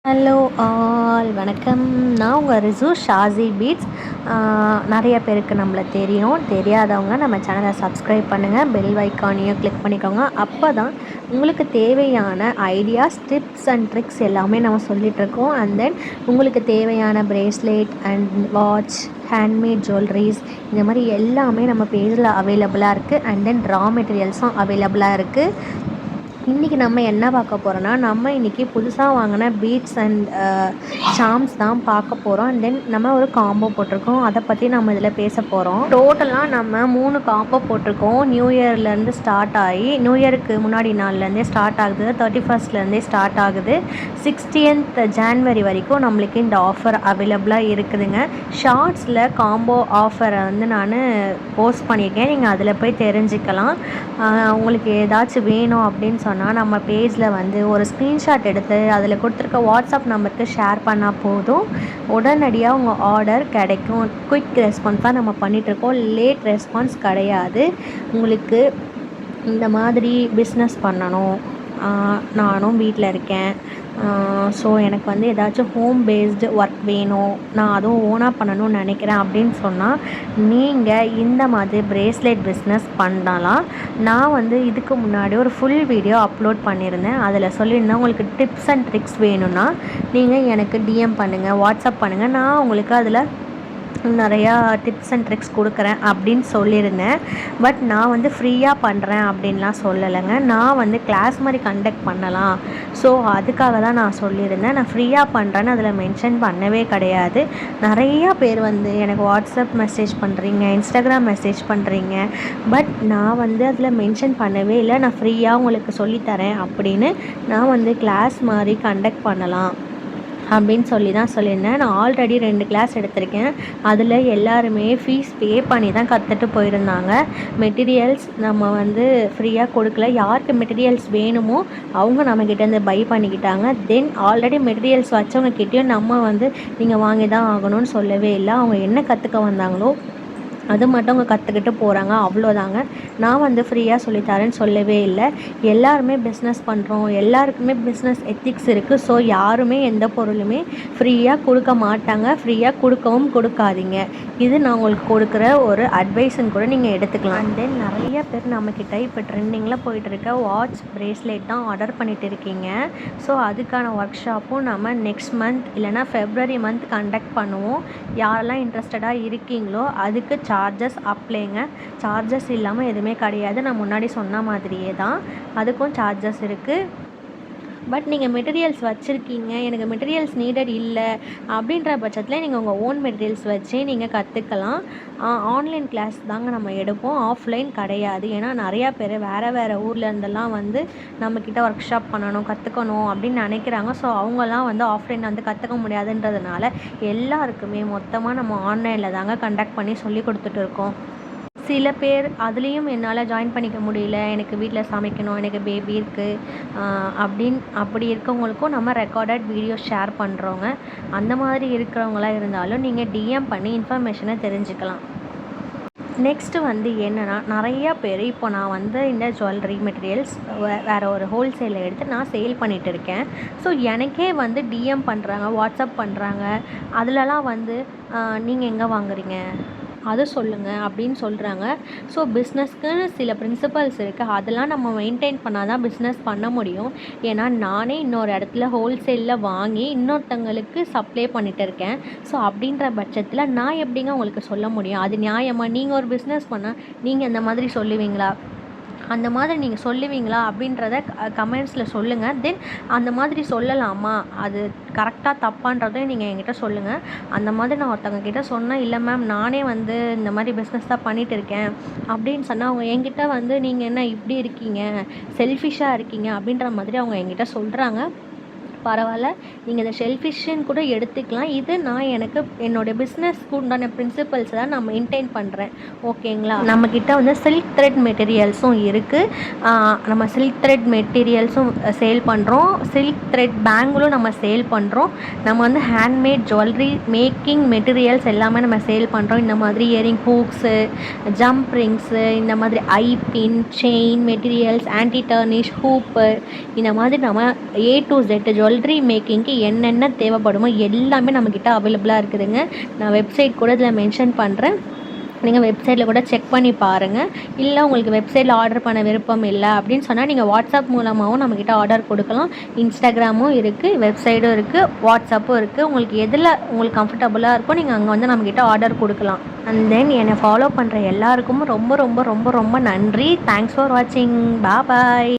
Hello all வணக்கம். நான் உங்கள் ரிசு ஷாசி பீட்ஸ். நிறைய பேருக்கு நம்மளை தெரியும். தெரியாதவங்க நம்ம சேனலை சப்ஸ்கிரைப் பண்ணுங்கள், பெல் ஐக்கானையும் கிளிக் பண்ணிக்கோங்க. அப்போ தான் உங்களுக்கு தேவையான ஐடியாஸ், டிப்ஸ் அண்ட் ட்ரிக்ஸ் எல்லாமே நம்ம சொல்லிகிட்ருக்கோம். அண்ட் தென் உங்களுக்கு தேவையான bracelet and watch, handmade jewelleries, இந்த மாதிரி எல்லாமே நம்ம பேஜில் அவைலபிளாக இருக்குது. அண்ட் தென் ரா மெட்டீரியல்ஸும் அவைலபிளாக இருக்குது. இன்றைக்கி நம்ம என்ன பார்க்க போகிறோன்னா, நம்ம இன்றைக்கி புதுசாக வாங்கின பீட்ஸ் அண்ட் சாம்ஸ் தான் பார்க்க போகிறோம். அண்ட் தென் நம்ம ஒரு காம்போ போட்டிருக்கோம், அதை பற்றி நம்ம இதில் பேச போகிறோம். டோட்டலாக நம்ம 3 காம்போ போட்டிருக்கோம். நியூ இயர்லேருந்து ஸ்டார்ட் ஆகி, நியூ இயருக்கு முன்னாடி நாள்லேருந்தே ஸ்டார்ட் ஆகுது, 31st ஸ்டார்ட் ஆகுது, 16th January வரைக்கும் நம்மளுக்கு இந்த ஆஃபர் அவைலபிளாக இருக்குதுங்க. ஷார்ட்ஸில் காம்போ ஆஃபரை நான் போஸ்ட் பண்ணியிருக்கேன், நீங்கள் அதில் போய் தெரிஞ்சுக்கலாம். உங்களுக்கு ஏதாச்சும் வேணும் அப்படின்னு சொன்னால் நம்ம பேஜில் ஒரு ஸ்க்ரீன்ஷாட் எடுத்து அதில் கொடுத்துருக்க வாட்ஸ்அப் நம்பருக்கு ஷேர் பண்ணால் போதும். உடனடியாக உங்கள் ஆர்டர் கிடைக்கும். குயிக் ரெஸ்பான்ஸ் தான் நம்ம பண்ணிகிட்ருக்கோம், லேட் ரெஸ்பான்ஸ் கிடையாது. உங்களுக்கு இந்த மாதிரி பிஸ்னஸ் பண்ணணும், நானும் வீட்டில் இருக்கேன், ஸோ எனக்கு ஏதாச்சும் ஹோம் பேஸ்டு ஒர்க் வேணும், நான் அதுவும் ஓனாக பண்ணணும்னு நினைக்கிறேன் அப்படின்னு சொன்னால் நீங்கள் இந்த மாதிரி ப்ரேஸ்லெட் பிஸ்னஸ் பண்ணலாம். நான் இதுக்கு முன்னாடி ஒரு ஃபுல் வீடியோ அப்லோட் பண்ணியிருந்தேன். அதில் சொல்லியிருந்தேன், உங்களுக்கு டிப்ஸ் அண்ட் ட்ரிக்ஸ் வேணும்னா நீங்கள் எனக்கு டிஎம் பண்ணுங்கள், வாட்ஸ்அப் பண்ணுங்கள், நான் உங்களுக்கு அதில் நிறையா டிப்ஸ் அண்ட் ட்ரிக்ஸ் கொடுக்குறேன் அப்படின்னு சொல்லியிருந்தேன். பட் நான் ஃப்ரீயாக பண்ணுறேன் அப்படின்லாம் சொல்லலைங்க. நான் கிளாஸ் மாதிரி கண்டக்ட் பண்ணலாம், ஸோ அதுக்காக தான் நான் சொல்லியிருந்தேன். நான் ஃப்ரீயாக பண்ணுறேன்னு அதில் மென்ஷன் பண்ணவே கிடையாது. நிறையா பேர் எனக்கு வாட்ஸ்அப் மெசேஜ் பண்ணுறீங்க, இன்ஸ்டாகிராம் மெசேஜ் பண்ணுறீங்க, பட் நான் அதில் மென்ஷன் பண்ணவே இல்லை, நான் ஃப்ரீயாக உங்களுக்கு சொல்லித்தரேன் அப்படின்னு. நான் கிளாஸ் மாதிரி கண்டக்ட் பண்ணலாம் அப்படின்னு சொல்லி தான் சொல்லியிருந்தேன். நான் ஆல்ரெடி 2 கிளாஸ் எடுத்திருக்கேன். அதில் எல்லாருமே ஃபீஸ் பே பண்ணி தான் கற்றுட்டு போயிருந்தாங்க. மெட்டீரியல்ஸ் நம்ம ஃப்ரீயாக கொடுக்கல. யாருக்கு மெட்டீரியல்ஸ் வேணுமோ அவங்க நம்மக்கிட்டேருந்து பை பண்ணிக்கிட்டாங்க. தென் ஆல்ரெடி மெட்டீரியல்ஸ் வச்சவங்கக்கிட்டேயும் நம்ம நீங்கள் வாங்கி தான் ஆகணும்னு சொல்லவே இல்லை. அவங்க என்ன கற்றுக்க வந்தாங்களோ அது மட்டும் அவங்க கற்றுக்கிட்டு போகிறாங்க, அவ்வளோதாங்க. நான் ஃப்ரீயாக சொல்லித்தரேன்னு சொல்லவே இல்லை. எல்லாருமே பிஸ்னஸ் பண்ணுறோம், எல்லாருக்குமே பிஸ்னஸ் எத்திக்ஸ் இருக்குது. ஸோ யாருமே எந்த பொருளுமே ஃப்ரீயாக கொடுக்க மாட்டாங்க, ஃப்ரீயாக கொடுக்கவும் கொடுக்காதீங்க. இது நான் உங்களுக்கு கொடுக்குற ஒரு அட்வைஸ்ன்னு கூட நீங்கள் எடுத்துக்கலாம். அண்ட் தென் நிறைய பேர் நம்மக்கிட்ட இப்போ ட்ரெண்டிங்கில் போயிட்டுருக்க வாட்ச், ப்ரேஸ்லெட் தான் ஆர்டர் பண்ணிகிட்டு இருக்கீங்க. ஸோ அதுக்கான ஒர்க் ஷாப்பும் நம்ம நெக்ஸ்ட் மந்த் இல்லைனா February கண்டக்ட் பண்ணுவோம். யாரெல்லாம் இன்ட்ரெஸ்டடாக இருக்கீங்களோ அதுக்கு சார்ஜஸ் அப்ளைங்க. சார்ஜஸ் இல்லாமல் எதுவுமே கிடையாது. நான் முன்னாடி சொன்ன மாதிரியே தான் அதுக்கும் சார்ஜஸ் இருக்குது. பட் நீங்கள் மெட்டீரியல்ஸ் வச்சுருக்கீங்க, எனக்கு மெட்டீரியல்ஸ் நீடட் இல்லை அப்படின்ற பட்சத்தில் நீங்கள் உங்கள் ஓன் மெட்டீரியல்ஸ் வச்சே நீங்கள் கற்றுக்கலாம். ஆன்லைன் கிளாஸ் தாங்க நம்ம எடுப்போம், ஆஃப்லைன் கிடையாது. ஏன்னா நிறையா பேர் வேறு ஊர்லேருந்தெல்லாம் நம்மக்கிட்ட ஒர்க் ஷாப் பண்ணணும், கற்றுக்கணும் அப்படின்னு நினைக்கிறாங்க. ஸோ அவங்கெல்லாம் ஆஃப்லைன் கற்றுக்க முடியாதுன்றதுனால எல்லாருக்குமே மொத்தமாக நம்ம ஆன்லைனில் தாங்க கண்டக்ட் பண்ணி சொல்லி கொடுத்துட்டு இருக்கோம். சில பேர் அதுலேயும் என்னால் ஜாயின் பண்ணிக்க முடியல, எனக்கு வீட்டில் சமைக்கணும், எனக்கு பேபி இருக்குது அப்படி இருக்கவங்களுக்கும் நம்ம ரெக்கார்டட் வீடியோ ஷேர் பண்ணுறோங்க. அந்த மாதிரி இருக்கிறவங்களாம் இருந்தாலும் நீங்கள் டிஎம் பண்ணி இன்ஃபர்மேஷனை தெரிஞ்சுக்கலாம். நெக்ஸ்ட்டு என்னென்னா, நிறையா பேர் இப்போ நான் இந்த ஜுவல்லரி மெட்டீரியல்ஸ் வேறு ஒரு ஹோல்சேலில் எடுத்து நான் சேல் பண்ணிகிட்டு இருக்கேன். ஸோ எனக்கே டிஎம் பண்ணுறாங்க, வாட்ஸ்அப் பண்ணுறாங்க. அதிலலாம் நீங்கள் எங்கே வாங்குறீங்க அதை சொல்லுங்கள் அப்படின்னு சொல்கிறாங்க. ஸோ பிஸ்னஸ்க்குன்னு சில பிரின்சிபல்ஸ் இருக்குது, அதெல்லாம் நம்ம மெயின்டைன் பண்ணால் தான் பிஸ்னஸ் பண்ண முடியும். ஏன்னா நானே இன்னொரு இடத்துல ஹோல்சேலில் வாங்கி இன்னொருத்தங்களுக்கு சப்ளை பண்ணிகிட்டு இருக்கேன். ஸோ அப்படின்ற பட்சத்தில் நான் எப்படிங்க உங்களுக்கு சொல்ல முடியும்? அது நியாயமாக? நீங்கள் ஒரு பிஸ்னஸ் பண்ணால் நீங்கள் இந்த மாதிரி சொல்லுவீங்களா? அந்த மாதிரி நீங்கள் சொல்லுவீங்களா அப்படின்றத கமெண்ட்ஸில் சொல்லுங்கள். தென் அந்த மாதிரி சொல்லலாமா, அது கரெக்டாக தப்பான்றதையும் நீங்கள் என்கிட்ட சொல்லுங்கள். அந்த மாதிரி நான் ஒருத்தவங்க கிட்டே சொன்னேன், இல்லை மேம் நானே இந்த மாதிரி பிஸ்னஸ் தான் பண்ணிகிட்டு இருக்கேன் அப்படின்னு சொன்னால் அவங்க என்கிட்ட நீங்கள் என்ன இப்படி இருக்கீங்க, செல்ஃபிஷாக இருக்கீங்க அப்படின்ற மாதிரி அவங்க என்கிட்ட சொல்கிறாங்க. பரவாயில்ல, நீங்கள் இதை ஷெல்ஃபிஷ்ன்னு கூட எடுத்துக்கலாம். இது நான் எனக்கு என்னோடய பிஸ்னஸ்க்கு உண்டான பிரின்சிபல்ஸ் தான் நான் மெயின்டைன் பண்ணுறேன், ஓகேங்களா? நம்மக்கிட்ட சில்க் த்ரெட் மெட்டீரியல்ஸும் இருக்குது. நம்ம சில்க் த்ரெட் மெட்டீரியல்ஸும் சேல் பண்ணுறோம், சில்க் த்ரெட் பேங்கிளும் நம்ம சேல் பண்ணுறோம். நம்ம ஹேண்ட்மேட் ஜுவல்லரி மேக்கிங் மெட்டீரியல்ஸ் எல்லாமே நம்ம சேல் பண்ணுறோம். இந்த மாதிரி இயரிங் ஹூக்ஸு, ஜம்ப் ரிங்ஸு, இந்த மாதிரி ஐபின், செயின் மெட்டீரியல்ஸ், ஆன்டி டர்னிஷ், ஹூப்பு, இந்த மாதிரி நம்ம A to Z ஜுவல்லரி மேக்கிங்க்கு என்னென்ன தேவைப்படுமோ எல்லாமே நம்மக்கிட்ட அவைலபிளாக இருக்குதுங்க. நான் வெப்சைட் கூட இதில் மென்ஷன் பண்ணுறேன். நீங்கள் வெப்சைட்டில் கூட செக் பண்ணி பாருங்கள். இல்லை உங்களுக்கு வெப்சைட்டில் ஆர்டர் பண்ண விருப்பம் இல்லை அப்படின்னு சொன்னால் நீங்கள் வாட்ஸ்அப் மூலமாகவும் நம்மக்கிட்ட ஆர்டர் கொடுக்கலாம். இன்ஸ்டாகிராமும் இருக்குது, வெப்சைட்டும் இருக்குது, வாட்ஸ்அப்பும் இருக்குது. உங்களுக்கு எதில் உங்களுக்கு கம்ஃபர்டபுளாக இருக்கோ நீங்கள் அங்கே வந்து நம்மக்கிட்ட ஆர்டர் கொடுக்கலாம். அண்ட் தென் என்னை ஃபாலோ பண்ணுற எல்லாருக்கும் ரொம்ப ரொம்ப ரொம்ப ரொம்ப நன்றி. தேங்க்ஸ் ஃபார் வாட்சிங். பாய்.